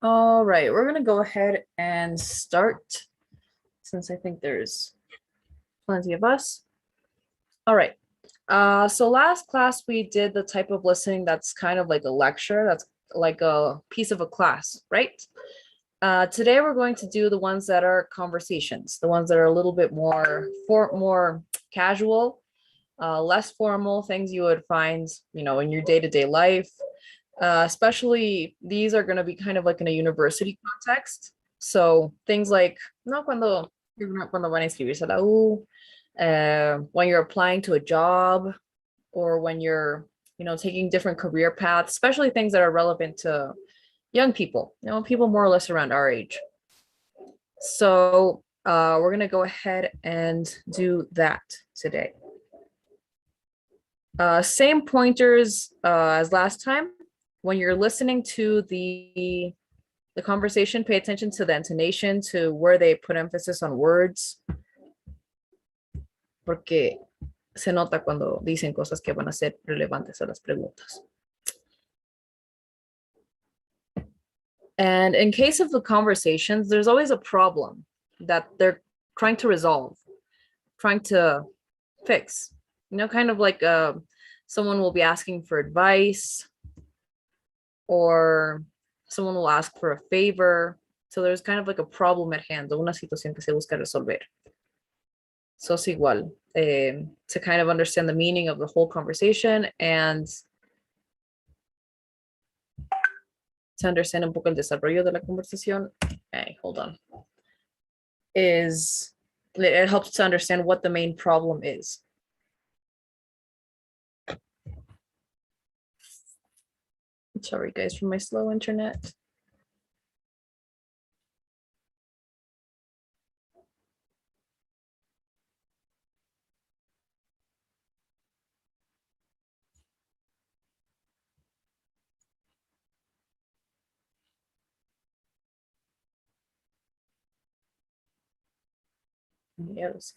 All right, we're gonna go ahead and start since I think there's plenty of us. All right. So last class we did the type of listening that's kind of like a lecture, that's like a piece of a class, right? Today we're going to do the ones that are conversations, the ones that are a little bit more casual, less formal, things you would find, in your day-to-day life. Especially these are going to be kind of like in a university context. So things like, no, cuando van a inscribirse a la U, when you're applying to a job, or when you're, taking different career paths, especially things that are relevant to young people, people more or less around our age. So we're going to go ahead and do that today. Same pointers as last time. When you're listening to the conversation, pay attention to the intonation, to where they put emphasis on words, porque se nota cuando dicen cosas que van a ser relevantes a las preguntas. And in case of the conversations, there's always a problem that they're trying to resolve, trying to fix, kind of like someone will be asking for advice, or someone will ask for a favor. So there's kind of like a problem at hand, una situación que se busca resolver. So es igual, to kind of understand the meaning of the whole conversation and to understand un poco el desarrollo de la conversación. Hey, hold on. It helps to understand what the main problem is. Sorry guys for my slow internet. Yes.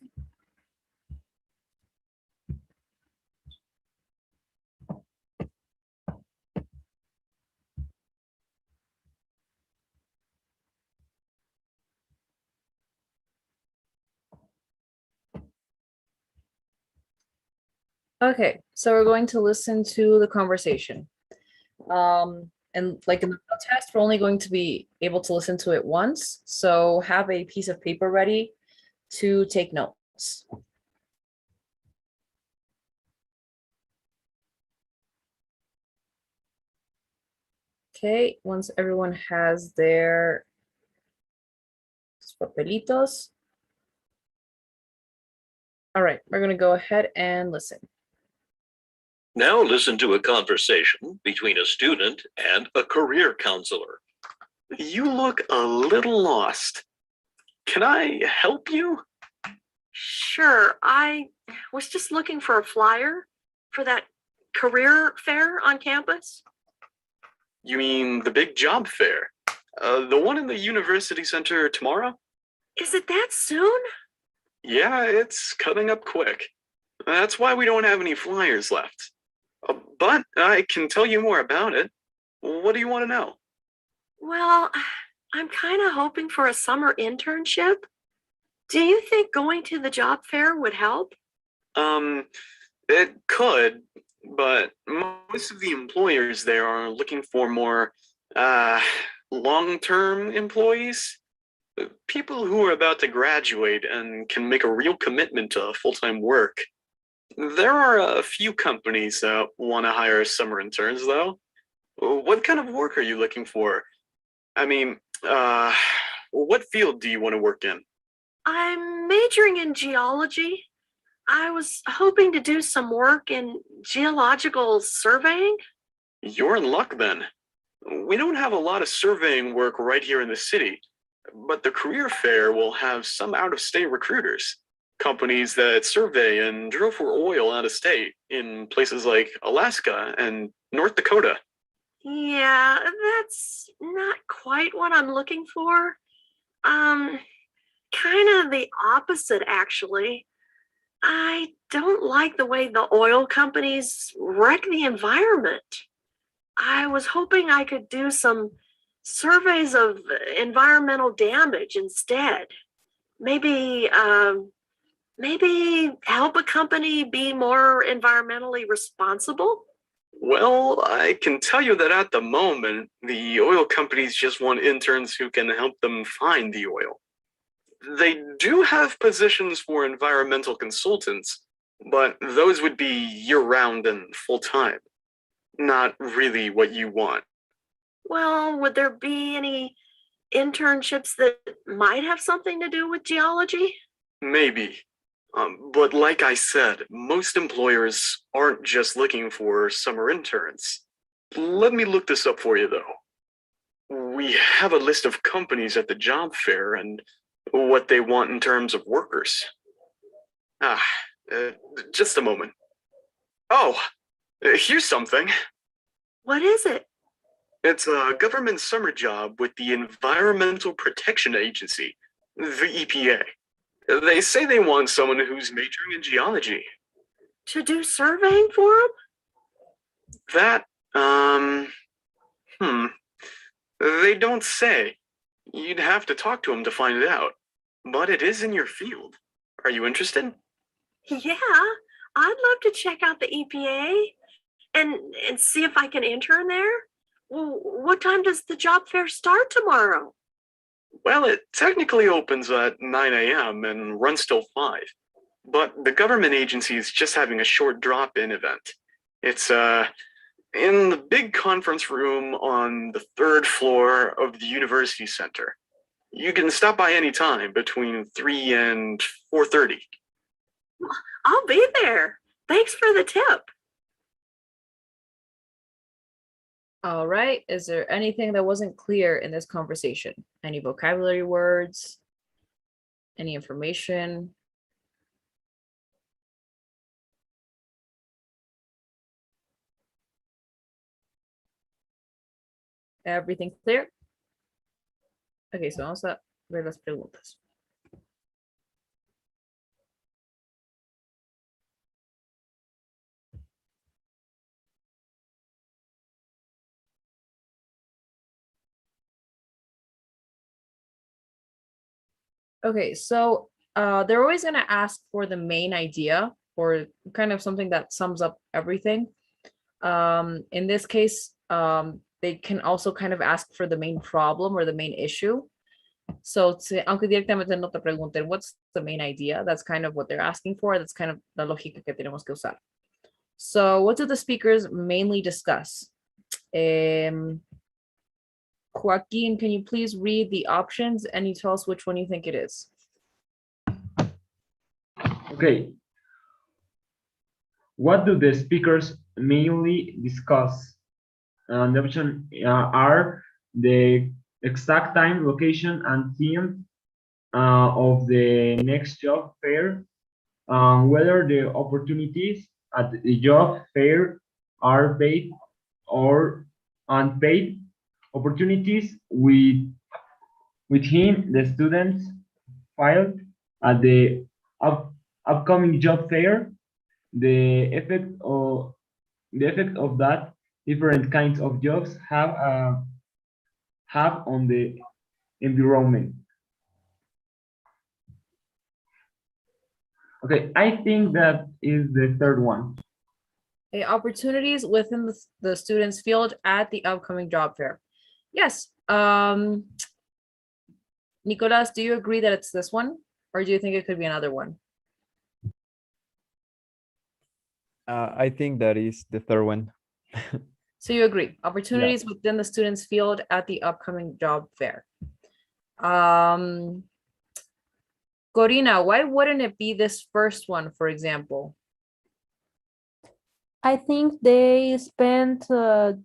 Okay, so we're going to listen to the conversation. And like in the test, we're only going to be able to listen to it once. So have a piece of paper ready to take notes. Okay, once everyone has their papelitos. All right, we're going to go ahead and listen. Now listen to a conversation between a student and a career counselor. You look a little lost. Can I help you? Sure, I was just looking for a flyer for that career fair on campus. You mean the big job fair? The one in the University Center tomorrow? Is it that soon? Yeah, it's coming up quick. That's why we don't have any flyers left. But I can tell you more about it. What do you want to know? Well, I'm kind of hoping for a summer internship. Do you think going to the job fair would help? Um, it could, but most of the employers there are looking for more, uh, long-term employees. People who are about to graduate and can make a real commitment to full-time work. There are a few companies that want to hire summer interns, though. What kind of work are you looking for? I mean, uh, what field do you want to work in? I'm majoring in geology. I was hoping to do some work in geological surveying. You're in luck then. We don't have a lot of surveying work right here in the city, but the career fair will have some out of state recruiters, companies that survey and drill for oil out of state in places like Alaska and North Dakota. Yeah, that's not quite what I'm looking for. Um, Kind of the opposite, actually. I don't like the way the oil companies wreck the environment. I was hoping I could do some surveys of environmental damage instead. Maybe, maybe help a company be more environmentally responsible. Well, I can tell you that at the moment, the oil companies just want interns who can help them find the oil. They do have positions for environmental consultants, but those would be year round and full time. Not really what you want. Well, would there be any internships that might have something to do with geology? Maybe. But like I said, most employers aren't just looking for summer interns. Let me look this up for you, though. We have a list of companies at the job fair and what they want in terms of workers. Ah, uh, just a moment. Oh, here's something. What is it? It's a government summer job with the Environmental Protection Agency, the EPA. They say they want someone who's majoring in geology. To do surveying for them? That, um, hmm, they don't say. You'd have to talk to them to find it out. But it is in your field. Are you interested? Yeah, I'd love to check out the EPA and see if I can intern there. Well, what time does the job fair start tomorrow? Well, it technically opens at 9 a.m. and runs till 5. But the government agency is just having a short drop-in event. It's, in the big conference room on the 3rd floor of the university center. You can stop by any time between 3 and 4:30. I'll be there. Thanks for the tip. All right. Is there anything that wasn't clear in this conversation? Any vocabulary words? Any information? Everything clear? Ok, so vamos a ver las preguntas. Okay, so they're always going to ask for the main idea or kind of something that sums up everything. In this case, they can also kind of ask for the main problem or the main issue. So, aunque directamente no te pregunten what's the main idea, that's kind of what they're asking for. That's kind of la lógica que tenemos que usar. So, what do the speakers mainly discuss? Joaquin, can you please read the options and you tell us which one you think it is? Okay. What do the speakers mainly discuss? The options are the exact time, location, and theme of the next job fair, whether the opportunities at the job fair are paid or unpaid opportunities within the students filed at the upcoming job fair, the effect of that different kinds of jobs have on the environment. Okay, I think that is the third one. Okay, opportunities within the student's field at the upcoming job fair. Yes. Nicolas, do you agree that it's this one? Or do you think it could be another one? I think that is the third one. So you agree, opportunities within the student's field at the upcoming job fair. Corina, why wouldn't it be this first one, for example? I think they spent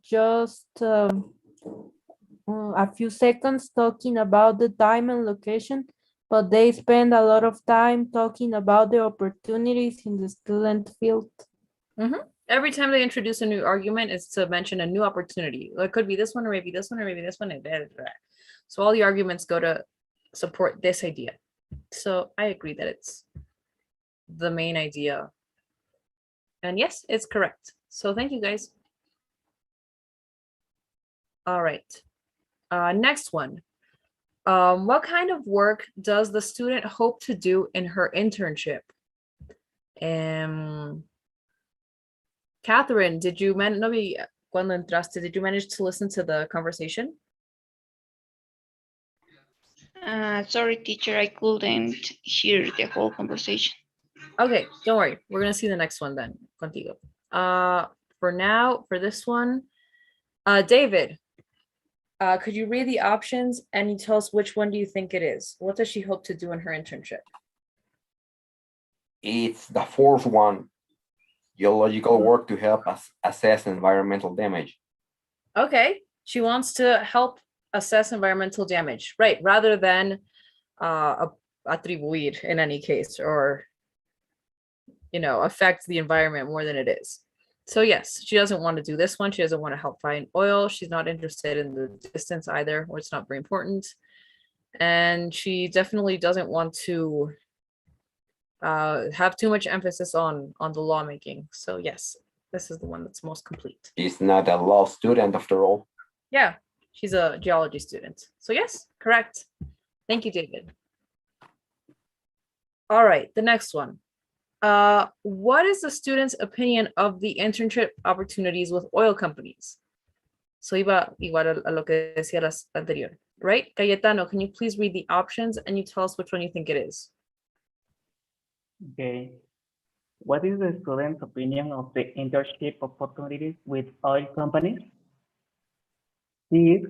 just a few seconds talking about the time and location, but they spend a lot of time talking about the opportunities in the student field. Every time they introduce a new argument is to mention a new opportunity. It could be this one, or maybe this one, or maybe this one, and blah, blah, blah. So all the arguments go to support this idea. So I agree that it's the main idea. And yes, it's correct. So thank you, guys. All right. Next one. What kind of work does the student hope to do in her internship? Catherine, did you cuando entraste, did you manage to listen to the conversation? Sorry, teacher, I couldn't hear the whole conversation. Okay, don't worry. We're gonna see the next one then, contigo. For now, for this one, David, could you read the options and you tell us which one do you think it is? What does she hope to do in her internship? It's the fourth one. Geological work to help us assess environmental damage. Okay, she wants to help assess environmental damage, right? Rather than atribuir in any case, or affect the environment more than it is. So yes, she doesn't want to do this one. She doesn't want to help find oil. She's not interested in the distance either, or it's not very important. And she definitely doesn't want to have too much emphasis on the lawmaking. So yes, this is the one that's most complete. She's not a law student after all. Yeah, she's a geology student. So yes, correct. Thank you, David. All right, the next one. What is the student's opinion of the internship opportunities with oil companies? So iba igual a lo que decía las anterior, right? Cayetano, can you please read the options and you tell us which one you think it is? Okay. What is the student's opinion of the internship opportunities with oil companies? She is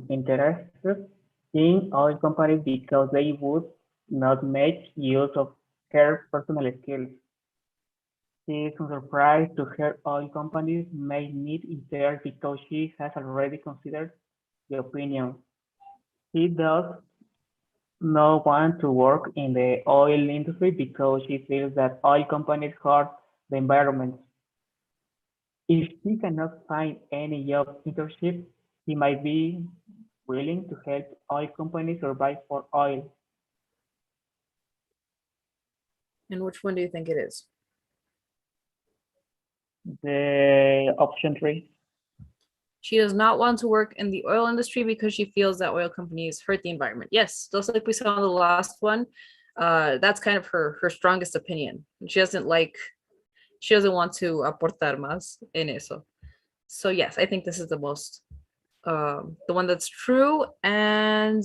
interested in oil companies because they would not make use of her personal skills. She is surprised to hear oil companies may need interest because she has already considered the opinion. She does not want to work in the oil industry because she feels that oil companies hurt the environment. If she cannot find any job internship, she might be willing to help oil companies survive for oil. And which one do you think it is? The option 3. She does not want to work in the oil industry because she feels that oil companies hurt the environment. Yes, just like we saw in the last one, that's kind of her strongest opinion. She doesn't want to aportar más en eso. So yes, I think this is the most, the one that's true. And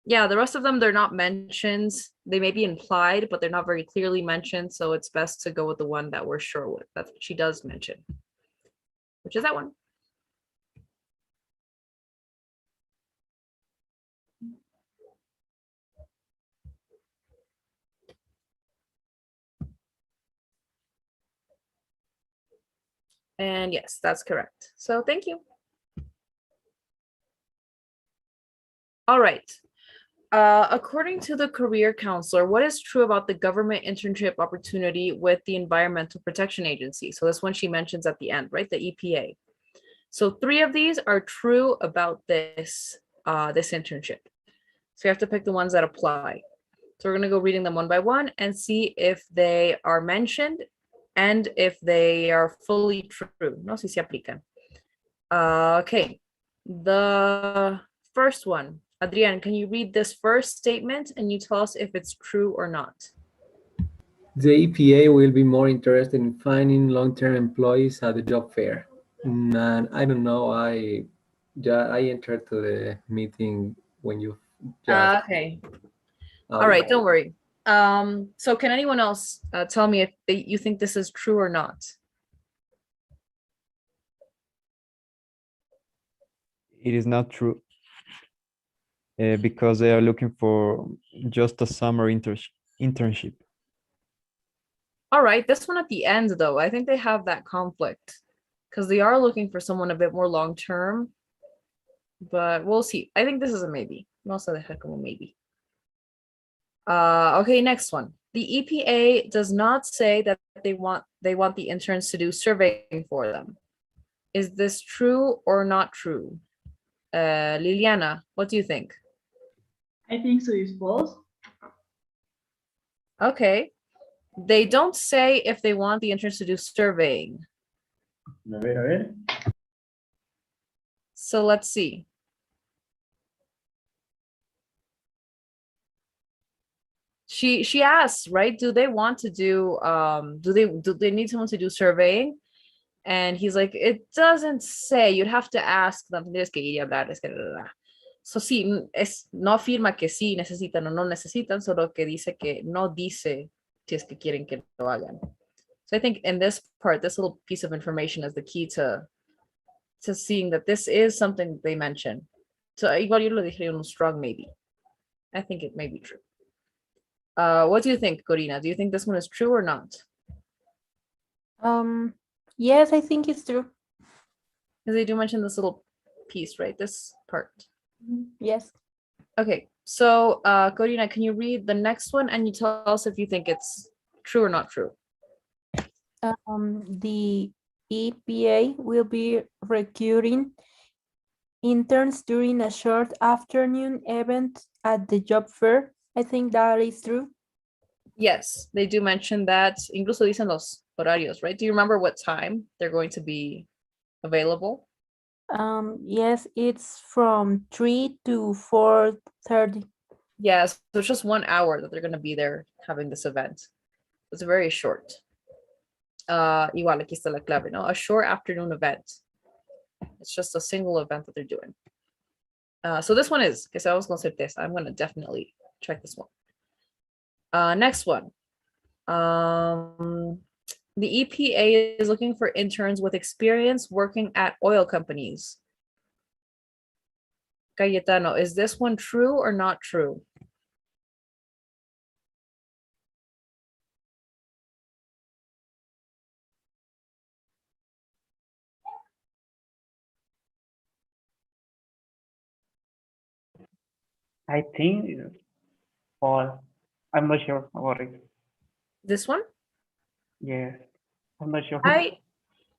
yeah, the rest of them, they're not mentioned. They may be implied, but they're not very clearly mentioned. So it's best to go with the one that we're sure with, that she does mention, which is that one. And yes, that's correct. So thank you. All right. According to the career counselor, what is true about the government internship opportunity with the Environmental Protection Agency? So this one she mentions at the end, right? The EPA. So 3 of these are true about this internship. So you have to pick the ones that apply. So we're gonna go reading them one by one and see if they are mentioned and if they are fully true. No, si se aplican. Okay, the first one. Adrian, can you read this first statement and you tell us if it's true or not? The EPA will be more interested in finding long-term employees at the job fair. And I don't know, I entered to the meeting when you just. Okay. All right, don't worry. So can anyone else tell me if you think this is true or not? It is not true. Because they are looking for just a summer internship. All right, this one at the end though, I think they have that conflict because they are looking for someone a bit more long term, but we'll see. I think this is a maybe. Vamos a dejar como maybe. Okay, next one. The EPA does not say that they want the interns to do surveying for them. Is this true or not true? Liliana, what do you think? I think so, it's false. Okay. They don't say if they want the interns to do surveying. A ver. So let's see. She asks, right? Do they want to do do they need someone to do surveying? And he's like, it doesn't say. You'd have to ask them. Tendrías que ir y hablar. So sí, no afirma que sí necesitan o no necesitan, solo que dice que no dice si es que quieren que lo hagan. So I think in this part, this little piece of information is the key to seeing that this is something they mention. So igual yo lo dije un strong maybe. I think it may be true. What do you think, Corina? Do you think this one is true or not? Yes, I think it's true. Because they do mention this little piece, right? This part. Yes. Okay, so Corina, can you read the next one and you tell us if you think it's true or not true? The EPA will be recruiting interns during a short afternoon event at the job fair. I think that is true. Yes, they do mention that. Incluso dicen los horarios, right? Do you remember what time they're going to be available? Yes, it's from 3 to 4:30. Yes, so it's just 1 hour that they're going to be there having this event. It's very short. Igual aquí está la clave, no? A short afternoon event. It's just a single event that they're doing. So this one is, que sabemos con certeza. I'm going to definitely check this one. Next one. The EPA is looking for interns with experience working at oil companies. Cayetano, is this one true or not true? I think it's false. I'm not sure about it. This one? Yes, I'm not sure.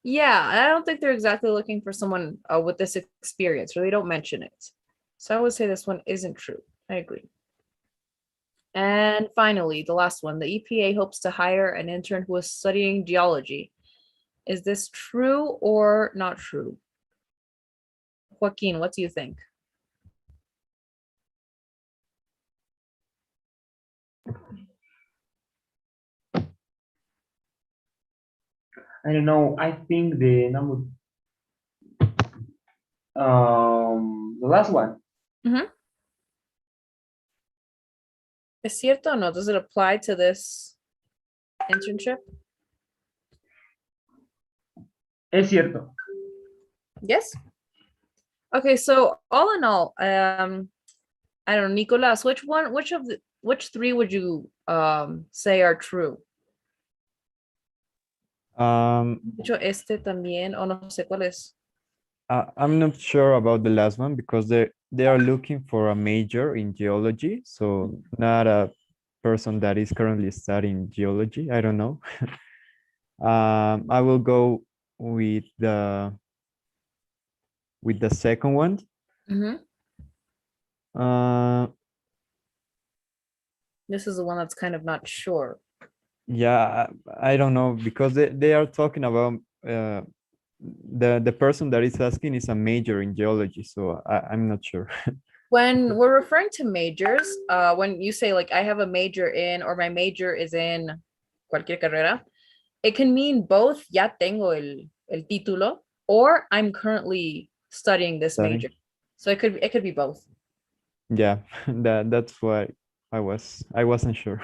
Yeah, I don't think they're exactly looking for someone with this experience, or they don't mention it. So I would say this one isn't true. I agree. And finally, the last one, the EPA hopes to hire an intern who is studying geology. Is this true or not true? Joaquin, what do you think? I don't know. I think the number, the last one. ¿Es cierto o no? Does it apply to this internship? Es cierto. Yes. Okay, so all in all, I don't know, Nicolas, which three would you say are true? Dicho este también, o no sé cuál es. I'm not sure about the last one because they are looking for a major in geology, so not a person that is currently studying geology. I don't know. I will go with the second one. This is the one that's kind of not sure. Yeah, I don't know because they are talking about the person that is asking is a major in geology, so I'm not sure. When we're referring to majors, when you say like I have a major in or my major is in cualquier carrera, it can mean both ya tengo el título or I'm currently studying this Studying. major. So it could be both. Yeah, that's why I wasn't sure.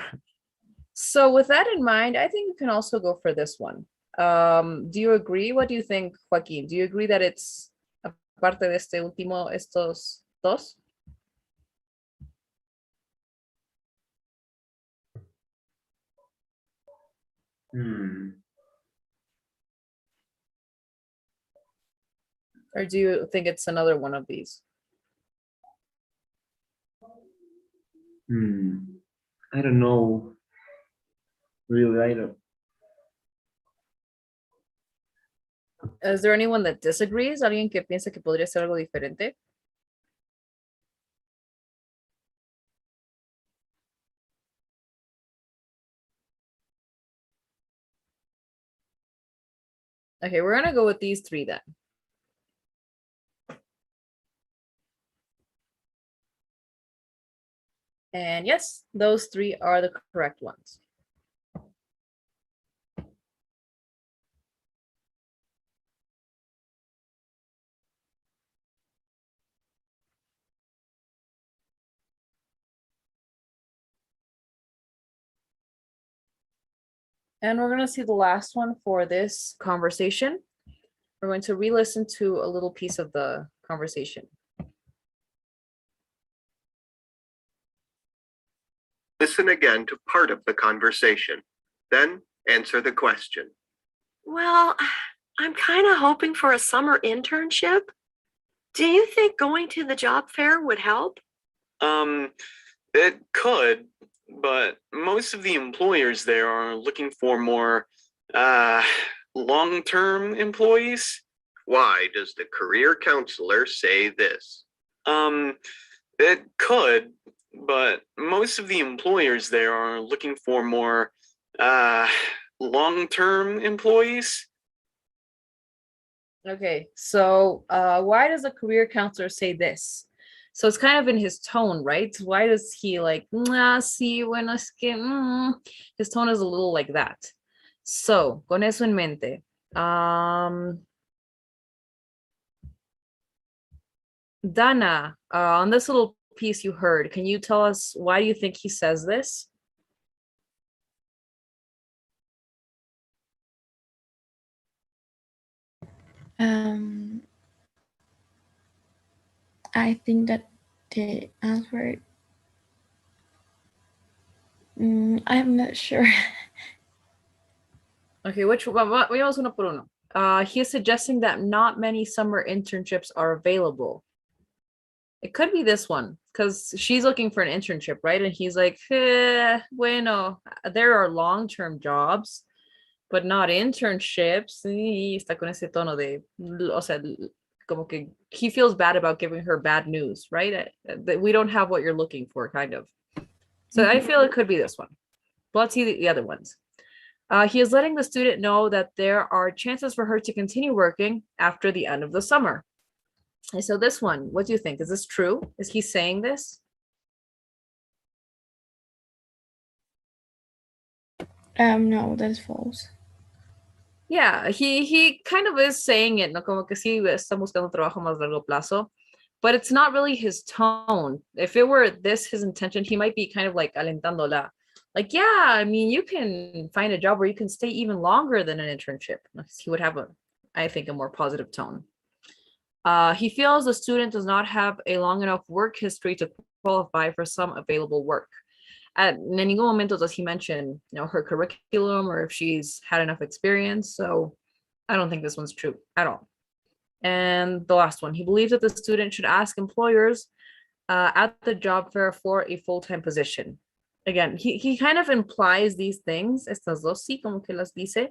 So with that in mind, I think you can also go for this one. Do you agree? What do you think, Joaquin? Do you agree that it's aparte de este último, estos dos? Or do you think it's another one of these? I don't know. Really, I don't. Is there anyone that disagrees? ¿Alguien que piensa que podría ser algo diferente? Okay, we're gonna go with these three then. And yes, those three are the correct ones. And we're gonna see the last one for this conversation. We're going to re-listen to a little piece of the conversation. Listen again to part of the conversation, then answer the question. Well, I'm kind of hoping for a summer internship. Do you think going to the job fair would help? It could, but most of the employers there are looking for more long-term employees. Why does the career counselor say this? It could, but most of the employers there are looking for more long-term employees. Okay, so why does the career counselor say this? So it's kind of in his tone, right? Why does he like, sí, bueno, es que, his tone is a little like that. So, con eso en mente, Dana, on this little piece you heard, can you tell us why do you think he says this? I think that the answer, I'm not sure. Okay, vamos uno por uno. He is suggesting that not many summer internships are available. It could be this one because she's looking for an internship, right? And he's like, bueno, there are long-term jobs, but not internships. Y está con ese tono de, o sea, como que he feels bad about giving her bad news, right? That we don't have what you're looking for, kind of. So I feel it could be this one. But let's see the other ones. He is letting the student know that there are chances for her to continue working after the end of the summer. And so this one, what do you think? Is this true? Is he saying this? No, that's false. Yeah, he kind of is saying it, no como que sí está buscando trabajo más largo plazo, but it's not really his tone. If it were this his intention, he might be kind of like alentándola. Like, yeah, I mean, you can find a job where you can stay even longer than an internship. He would have I think, a more positive tone. He feels the student does not have a long enough work history to qualify for some available work. At ningún momento does he mention, her curriculum or if she's had enough experience. So I don't think this one's true at all. And the last one, he believes that the student should ask employers at the job fair for a full-time position. Again, he kind of implies these things, estas dos sí, como que las dice,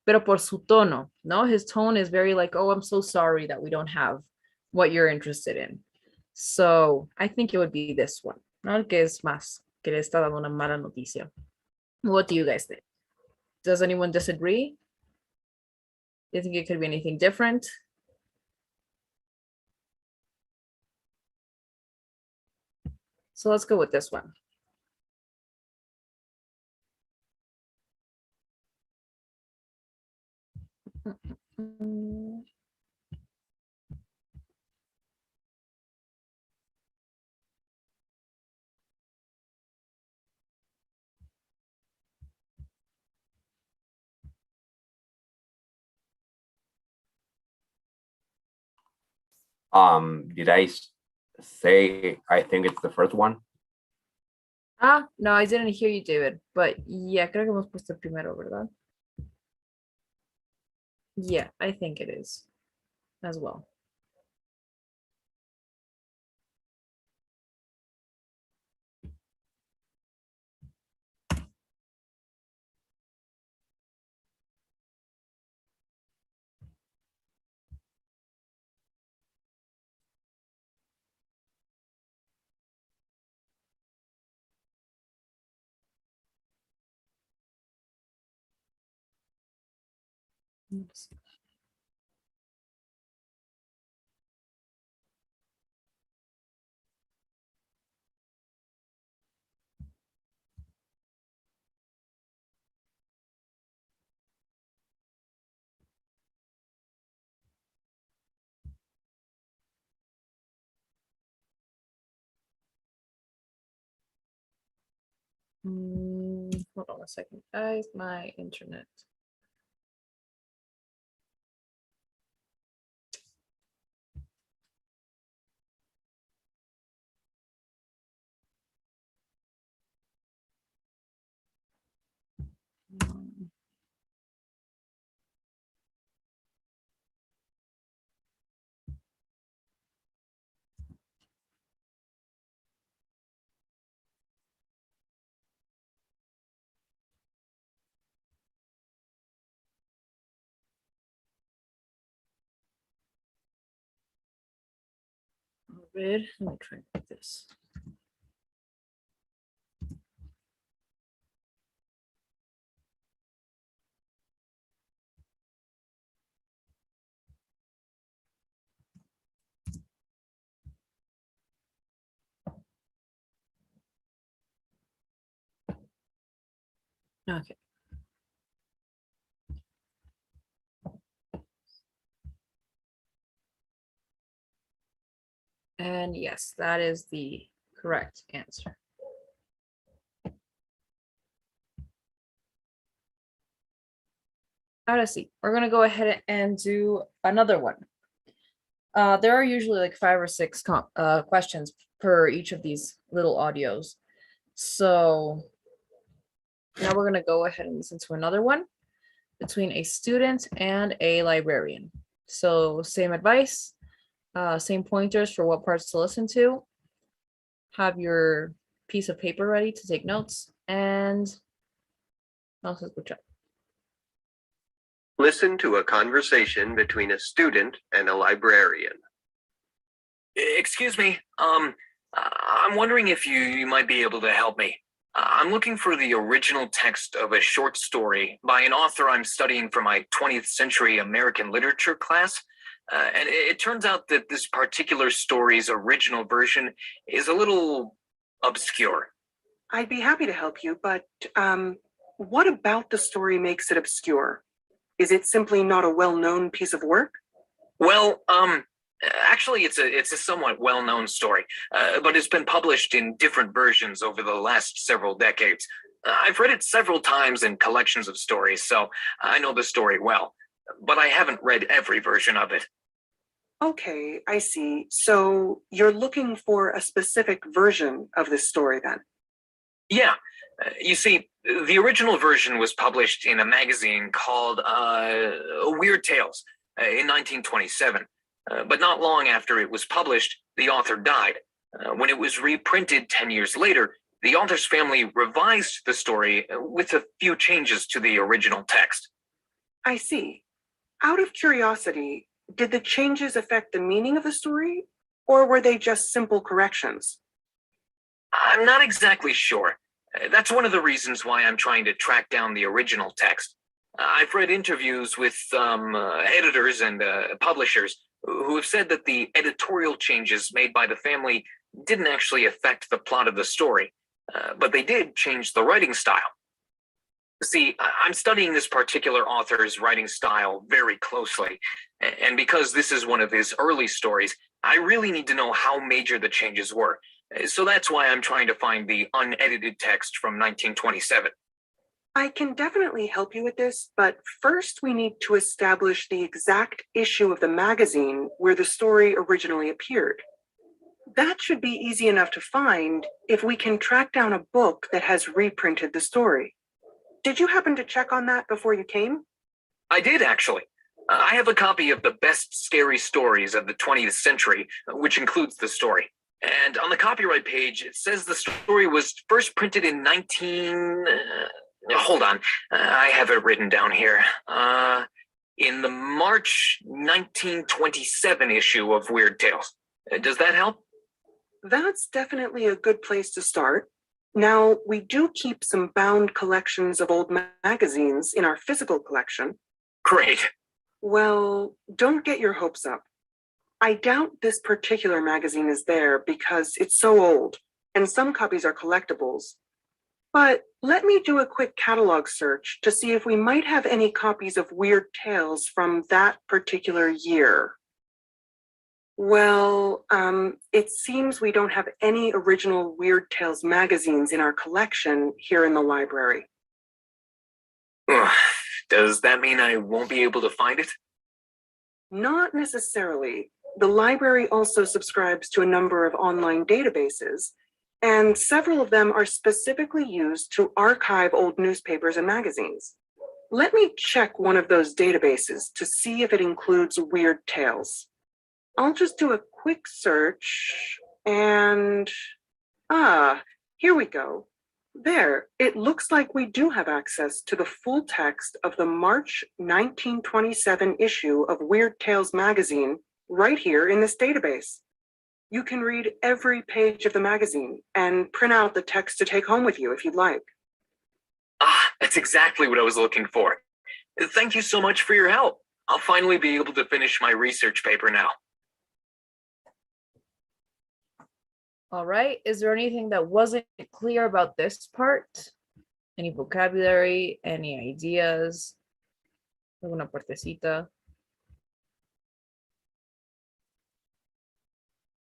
pero por su tono, no? His tone is very like, oh, I'm so sorry that we don't have what you're interested in. So I think it would be this one, no? Que es más que le está dando una mala noticia. What do you guys think? Does anyone disagree? Do you think it could be anything different? So let's go with this one. Did say I think it's the first one? Ah, no, I didn't hear you, David. But yeah, creo que hemos puesto el primero, ¿verdad? Yeah, I think it is as well. Oops. Hold on a second, guys. My internet. Let me try this. Okay. And yes, that is the correct answer. Ahora sí, we're gonna go ahead and do another one. There are usually like 5 or 6 questions per each of these little audios. So now we're gonna go ahead and listen to another one between a student and a librarian. So same advice, same pointers for what parts to listen to. Have your piece of paper ready to take notes and vamos a escuchar. Listen to a conversation between a student and a librarian. Excuse me, I'm wondering if you might be able to help me. I'm looking for the original text of a short story by an author I'm studying for my 20th century American literature class. And it turns out that this particular story's original version is a little obscure. I'd be happy to help you, but what about the story makes it obscure? Is it simply not a well-known piece of work? Well, actually, it's a somewhat well-known story, but it's been published in different versions over the last several decades. I've read it several times in collections of stories, so I know the story well, but I haven't read every version of it. Okay, I see. So you're looking for a specific version of this story then? Yeah. You see, the original version was published in a magazine called Weird Tales in 1927. But not long after it was published, the author died. When it was reprinted 10 years later, the author's family revised the story with a few changes to the original text. I see. Out of curiosity, did the changes affect the meaning of the story, or were they just simple corrections? I'm not exactly sure. That's one of the reasons why I'm trying to track down the original text. I've read interviews with editors and publishers who have said that the editorial changes made by the family didn't actually affect the plot of the story, but they did change the writing style. See, I'm studying this particular author's writing style very closely, and because this is one of his early stories, I really need to know how major the changes were. So that's why I'm trying to find the unedited text from 1927. I can definitely help you with this, but first we need to establish the exact issue of the magazine where the story originally appeared. That should be easy enough to find if we can track down a book that has reprinted the story. Did you happen to check on that before you came? I did, actually. I have a copy of the best scary stories of the 20th century, which includes the story. And on the copyright page, it says the story was first printed in hold on, I have it written down here. In the March 1927 issue of Weird Tales. Does that help? That's definitely a good place to start. Now, we do keep some bound collections of old magazines in our physical collection. Great. Well, don't get your hopes up. I doubt this particular magazine is there because it's so old, and some copies are collectibles. But let me do a quick catalog search to see if we might have any copies of Weird Tales from that particular year. Well, it seems we don't have any original Weird Tales magazines in our collection here in the library. Does that mean I won't be able to find it? Not necessarily. The library also subscribes to a number of online databases, and several of them are specifically used to archive old newspapers and magazines. Let me check one of those databases to see if it includes Weird Tales. I'll just do a quick search and, here we go. There, it looks like we do have access to the full text of the March 1927 issue of Weird Tales magazine right here in this database. You can read every page of the magazine and print out the text to take home with you if you'd like. That's exactly what I was looking for. Thank you so much for your help. I'll finally be able to finish my research paper now. All right, is there anything that wasn't clear about this part? Any vocabulary, any ideas? Alguna partecita?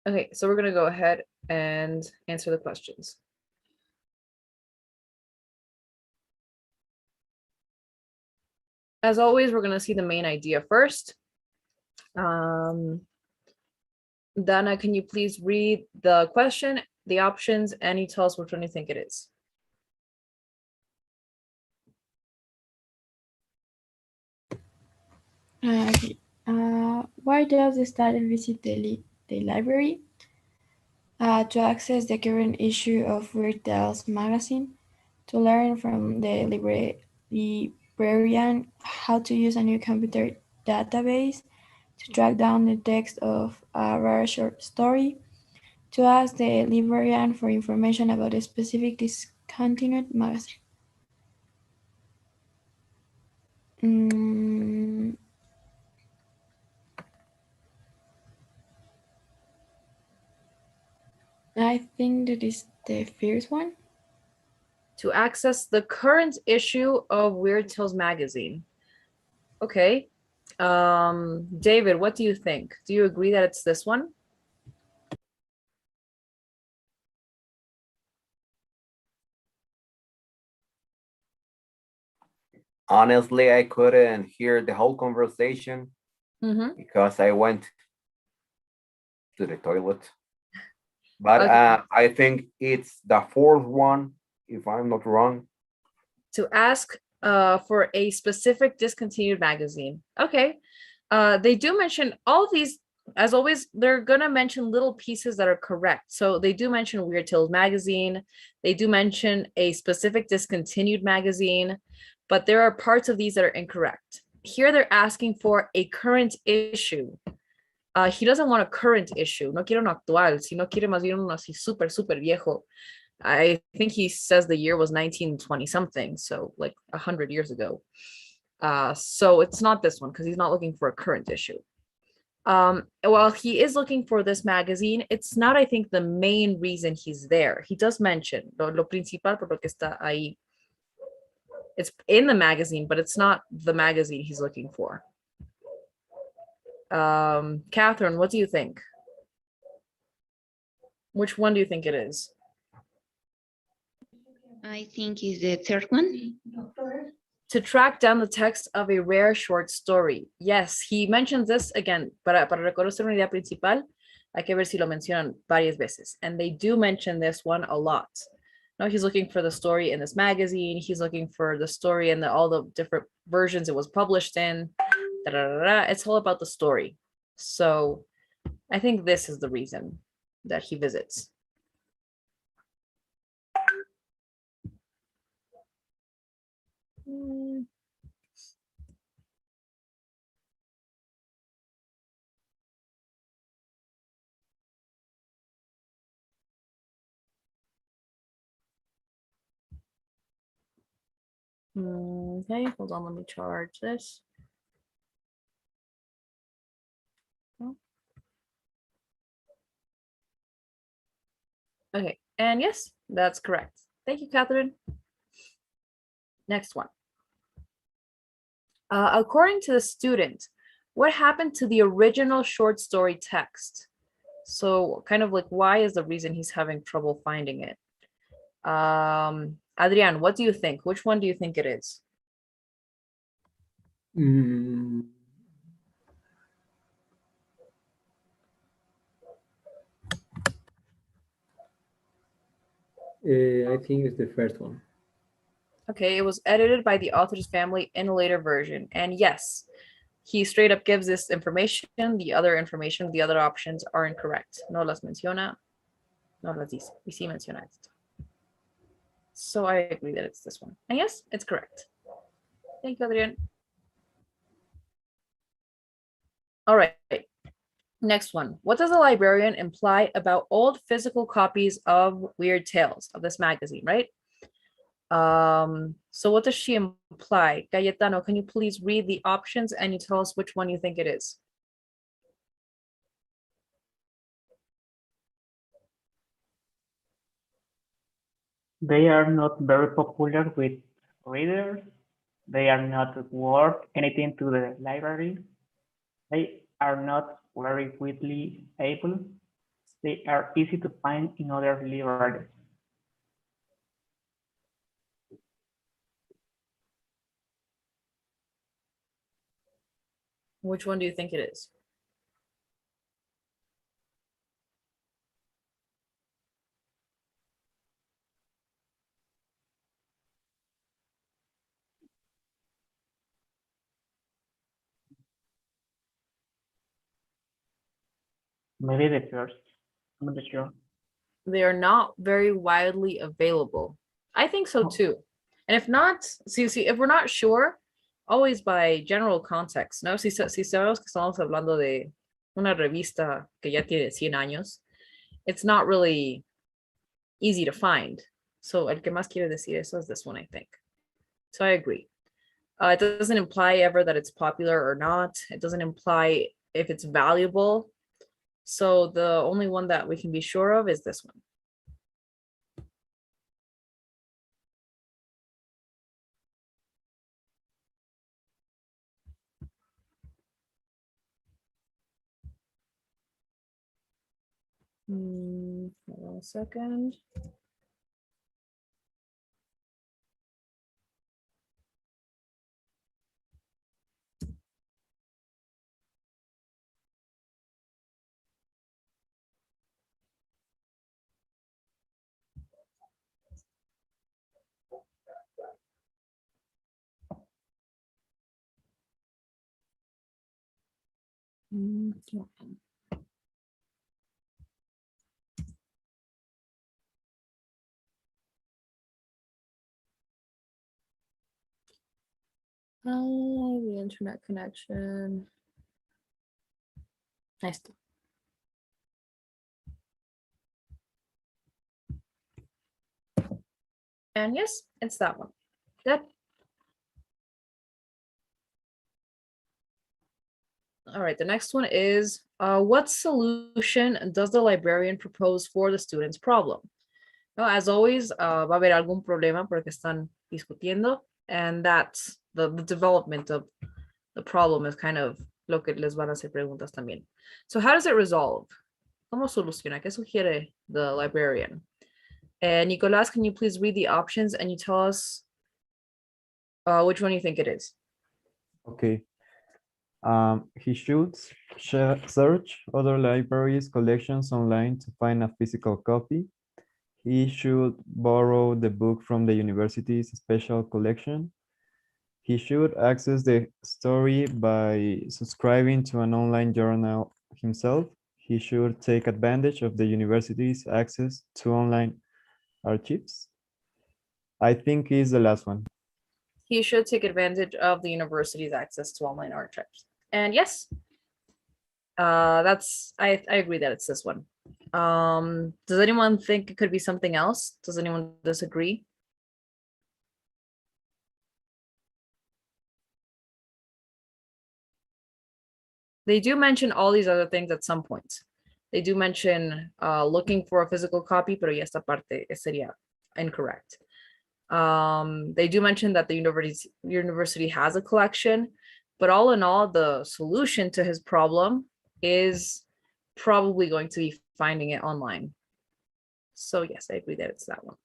Okay, so we're gonna go ahead and answer the questions. As always, we're gonna see the main idea first. Dana, can you please read the question, the options, and you tell us which one you think it is? Okay. Why does the student visit the library? To access the current issue of Weird Tales magazine, to learn from the librarian how to use a new computer database, to track down the text of a rare short story, to ask the librarian for information about a specific discontinued magazine. I think that is the first one. To access the current issue of Weird Tales magazine. Okay. David, what do you think? Do you agree that it's this one? Honestly, I couldn't hear the whole conversation because I went to the toilet. But Okay. I think it's the fourth one, if I'm not wrong. To ask for a specific discontinued magazine. Okay. They do mention all of these, as always, they're gonna mention little pieces that are correct. So they do mention Weird Tales magazine. They do mention a specific discontinued magazine, but there are parts of these that are incorrect. Here they're asking for a current issue. He doesn't want a current issue, no quiere uno actual, sino quiere más bien uno así súper, súper viejo. I think he says the year was 1920 something, so like 100 years ago. So it's not this one because he's not looking for a current issue. While he is looking for this magazine, it's not, I think, the main reason he's there. He does mention lo principal por lo que está ahí. It's in the magazine, but it's not the magazine he's looking for. Catherine, what do you think? Which one do you think it is? I think it's the third one. To track down the text of a rare short story. Yes, he mentions this again, para reconocer una idea principal, hay que ver si lo mencionan varias veces. And they do mention this one a lot. No, he's looking for the story in this magazine. He's looking for the story in all the different versions it was published in. Da, da, da, da. It's all about the story. So I think this is the reason that he visits. Okay, hold on, let me charge this. Okay, and yes, that's correct. Thank you, Catherine. Next one. According to the student, what happened to the original short story text? So kind of like, why is the reason he's having trouble finding it? Adrian, what do you think? Which one do you think it is? I think it's the first one. Okay, it was edited by the author's family in a later version. And yes, he straight up gives this information. The other options are incorrect. No las menciona. No las dice. Y sí menciona esto. So I agree that it's this one. And yes, it's correct. Thank you, Adrian. All right. Next one. What does the librarian imply about old physical copies of Weird Tales, of this magazine, right? So what does she imply? Cayetano, can you please read the options and you tell us which one you think it is? They are not very popular with readers. They are not worth anything to the library. They are not very widely able. They are easy to find in other libraries. Which one do you think it is? Maybe the first. I'm not sure. They are not very widely available. I think so too. And if not, see, if we're not sure, always by general context, ¿no? Si sabemos que estamos hablando de una revista que ya tiene 100 años, it's not really easy to find. So el que más quiere decir eso is this one, I think. So I agree. It doesn't imply ever that it's popular or not. It doesn't imply if it's valuable. So the only one that we can be sure of is this one. Hold on a second. The internet connection. Nice. And yes, it's that one. Good. All right, the next one is, what solution does the librarian propose for the student's problem? No, as always, va a haber algún problema porque están discutiendo, and that's the development of the problem is kind of lo que les van a hacer preguntas también. So how does it resolve? ¿Cómo soluciona? ¿Qué sugiere the librarian? And Nicolás, can you please read the options and you tell us which one you think it is? Okay. He should search other libraries' collections online to find a physical copy. He should borrow the book from the university's special collection. He should access the story by subscribing to an online journal himself. He should take advantage of the university's access to online archives. I think is the last one. He should take advantage of the university's access to online archives. And yes, that's I agree that it's this one. Does anyone think it could be something else? Does anyone disagree? They do mention all these other things at some points. They do mention looking for a physical copy, pero ya esta parte sería incorrect. They do mention that the university has a collection, but all in all, the solution to his problem is probably going to be finding it online. So yes, I agree that it's that one.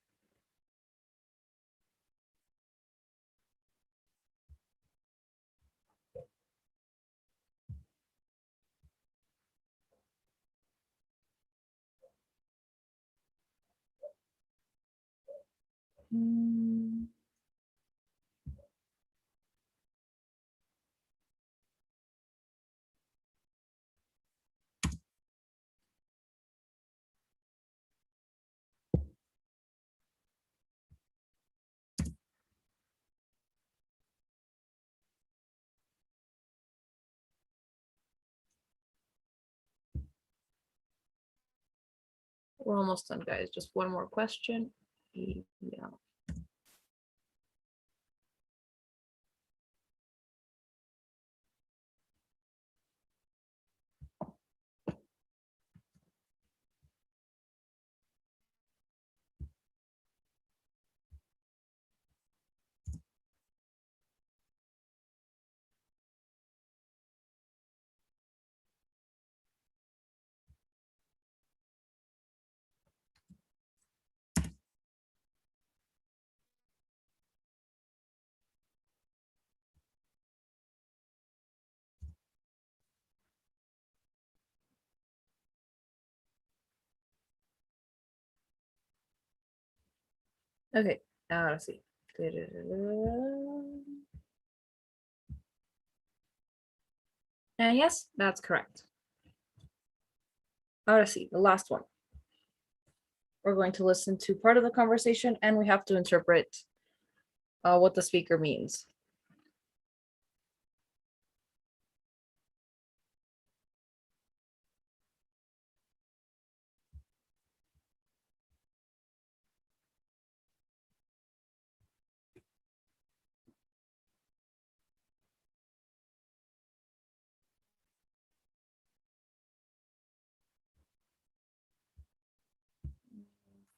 We're almost done, guys. Just one more question. Yeah. Okay, ahora sí. And yes, that's correct. Ahora sí, the last one. We're going to listen to part of the conversation and we have to interpret what the speaker means.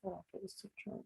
Hold on for this to turn.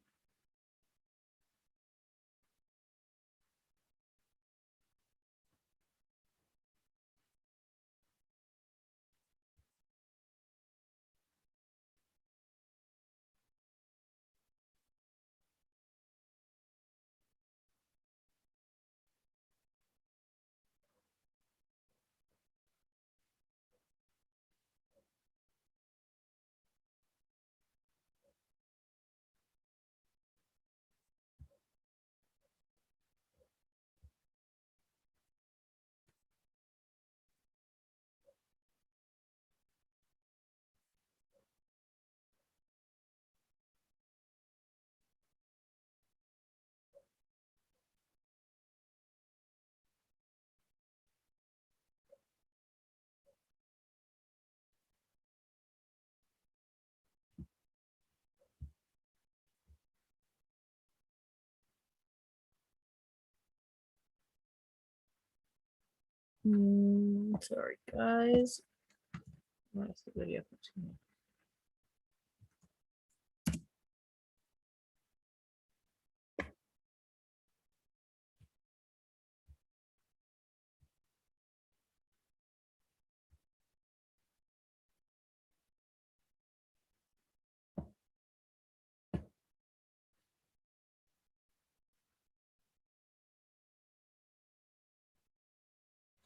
Sorry, guys. Where's the video?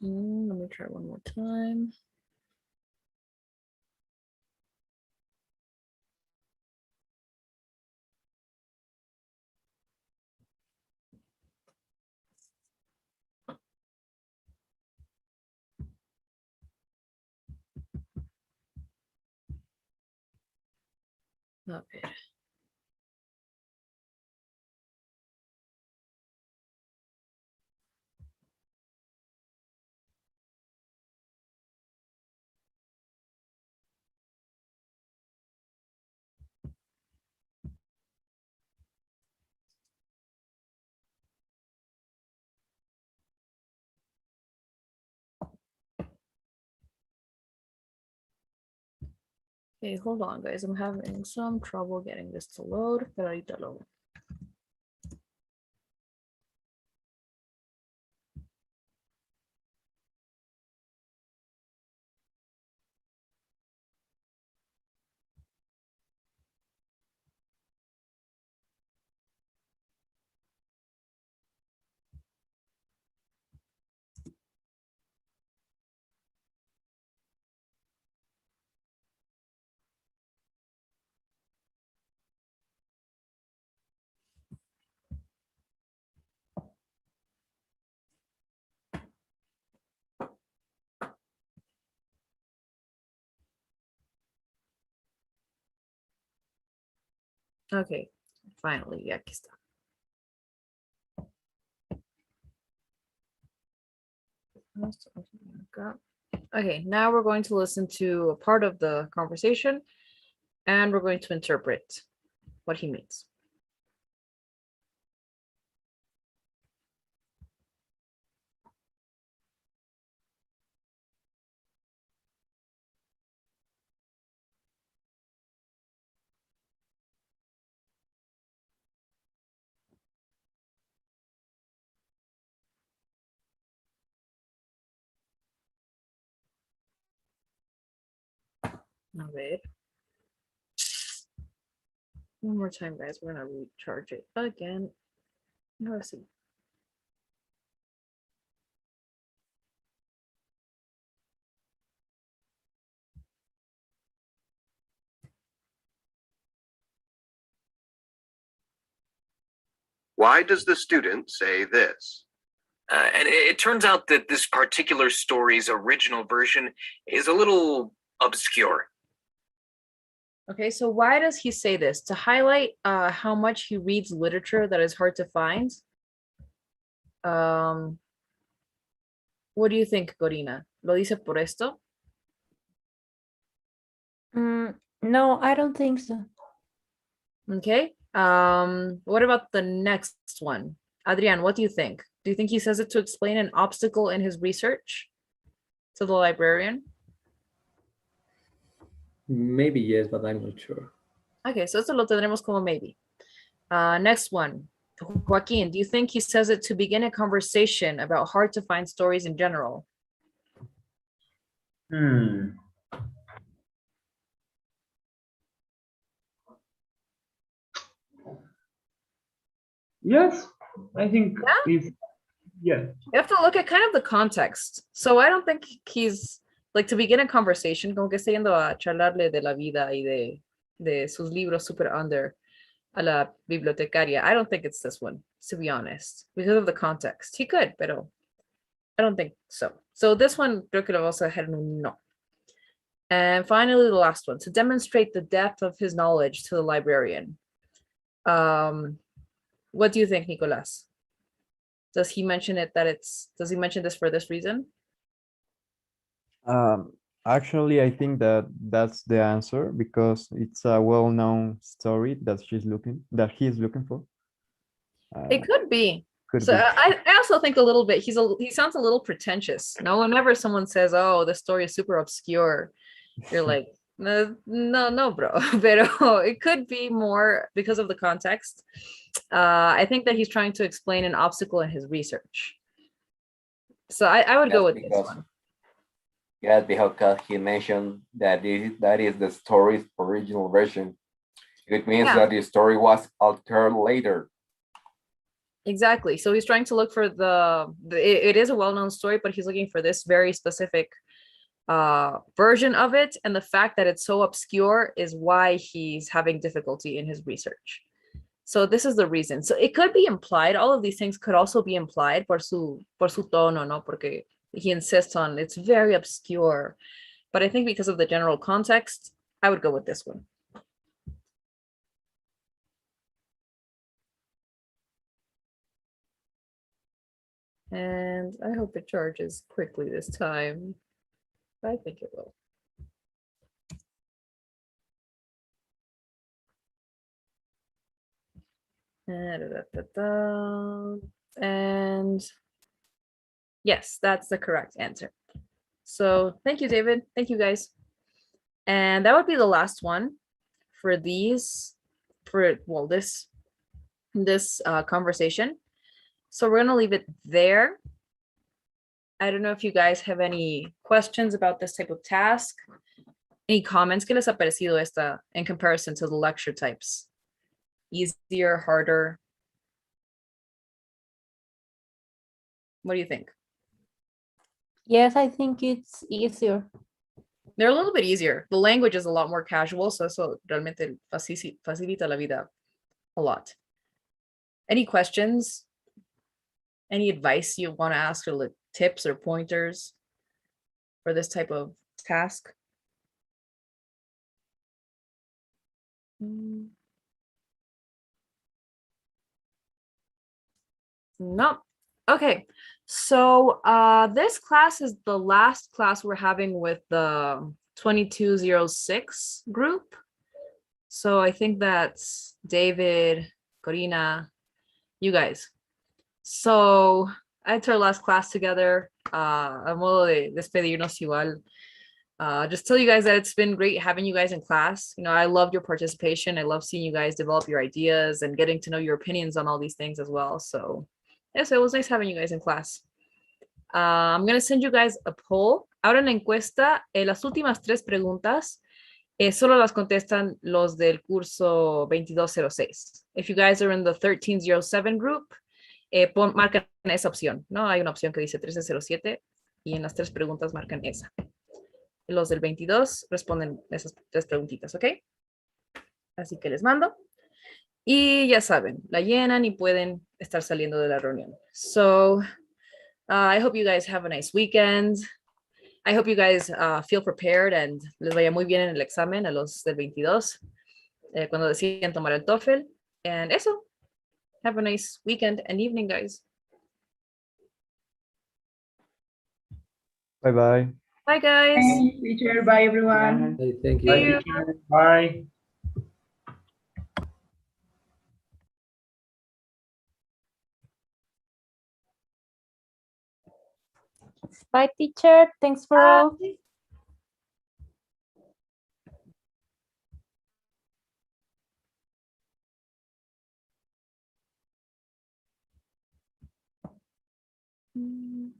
Let me try one more time. Okay. Okay, hold on, guys. I'm having some trouble getting this to load, pero ahorita lo. Okay, finally, ya aquí está. Okay, now we're going to listen to a part of the conversation and we're going to interpret what he means. A ver. One more time, guys. We're gonna recharge it again. Let's see. Why does the student say this? And it turns out that this particular story's original version is a little obscure. Okay, so why does he say this? To highlight how much he reads literature that is hard to find? What do you think, Corina? ¿Lo dice por esto? No, I don't think so. Okay. What about the next one? Adrian, what do you think? Do you think he says it to explain an obstacle in his research to the librarian? Maybe yes, but I'm not sure. Okay, so esto lo tendremos como maybe. Next one. Joaquin, do you think he says it to begin a conversation about hard to find stories in general? Yes, I think it's, yeah. You have to look at kind of the context. So I don't think he's like to begin a conversation, como que está yendo a charlarle de la vida y de sus libros super under a la bibliotecaria. I don't think it's this one, to be honest, because of the context. He could, pero I don't think so. So this one, creo que lo vamos a dejar en un no. And finally, the last one, to demonstrate the depth of his knowledge to the librarian. What do you think, Nicolas? Does he mention it that does he mention this for this reason? Actually, I think that's the answer because it's a well-known story that he's looking for. It could be. Could So be. I also think a little bit, he sounds a little pretentious. No, whenever someone says, oh, the story is super obscure, you're like, no, no, bro. But it could be more because of the context. I think that he's trying to explain an obstacle in his research. So I would go with this one. Yes, because he mentioned that that is the story's original version. It means Yeah. that the story was altered later. Exactly. So he's trying to look for it is a well-known story, but he's looking for this very specific version of it. And the fact that it's so obscure is why he's having difficulty in his research. So this is the reason. So it could be implied. All of these things could also be implied por su tono, no? Porque he insists on it's very obscure. But I think because of the general context, I would go with this one. And I hope it charges quickly this time. I think it will. And yes, that's the correct answer. So thank you, David. Thank you, guys. And that would be the last one for these, this conversation. So we're gonna leave it there. I don't know if you guys have any questions about this type of task. Any comments? ¿Qué les ha parecido esta in comparison to the lecture types? Easier, harder? What do you think? Yes, I think it's easier. They're a little bit easier. The language is a lot more casual, so eso realmente facilita la vida a lot. Any questions? Any advice you want to ask, or like tips or pointers for this type of task? Nope. Okay. So this class is the last class we're having with the 2206 group. So I think that's David, Corina, you guys. So I took our last class together, a modo de despedirnos igual. Just tell you guys that it's been great having you guys in class. You know, I loved your participation. I love seeing you guys develop your ideas and getting to know your opinions on all these things as well. So yes, it was nice having you guys in class. I'm going to send you guys a poll. Ahora en la encuesta, las últimas 3 preguntas solo las contestan los del curso 2206. If you guys are in the 1307 group, marcan esa opción, ¿no? Hay una opción que dice 1307 y en las 3 preguntas marcan esa. Los del 22 responden esas 3 preguntitas, ¿ok? Así que les mando. Y ya saben, la llenan y pueden estar saliendo de la reunión. So, I hope you guys have a nice weekend. I hope you guys feel prepared and les vaya muy bien en el examen a los del 22 cuando deciden tomar el TOEFL. And eso. Have a nice weekend and evening, guys. Bye-bye. Bye, guys. Thanks, teacher. Bye, everyone. Hey, thank See you. you. Bye. Bye, teacher. Thanks for all. Mm.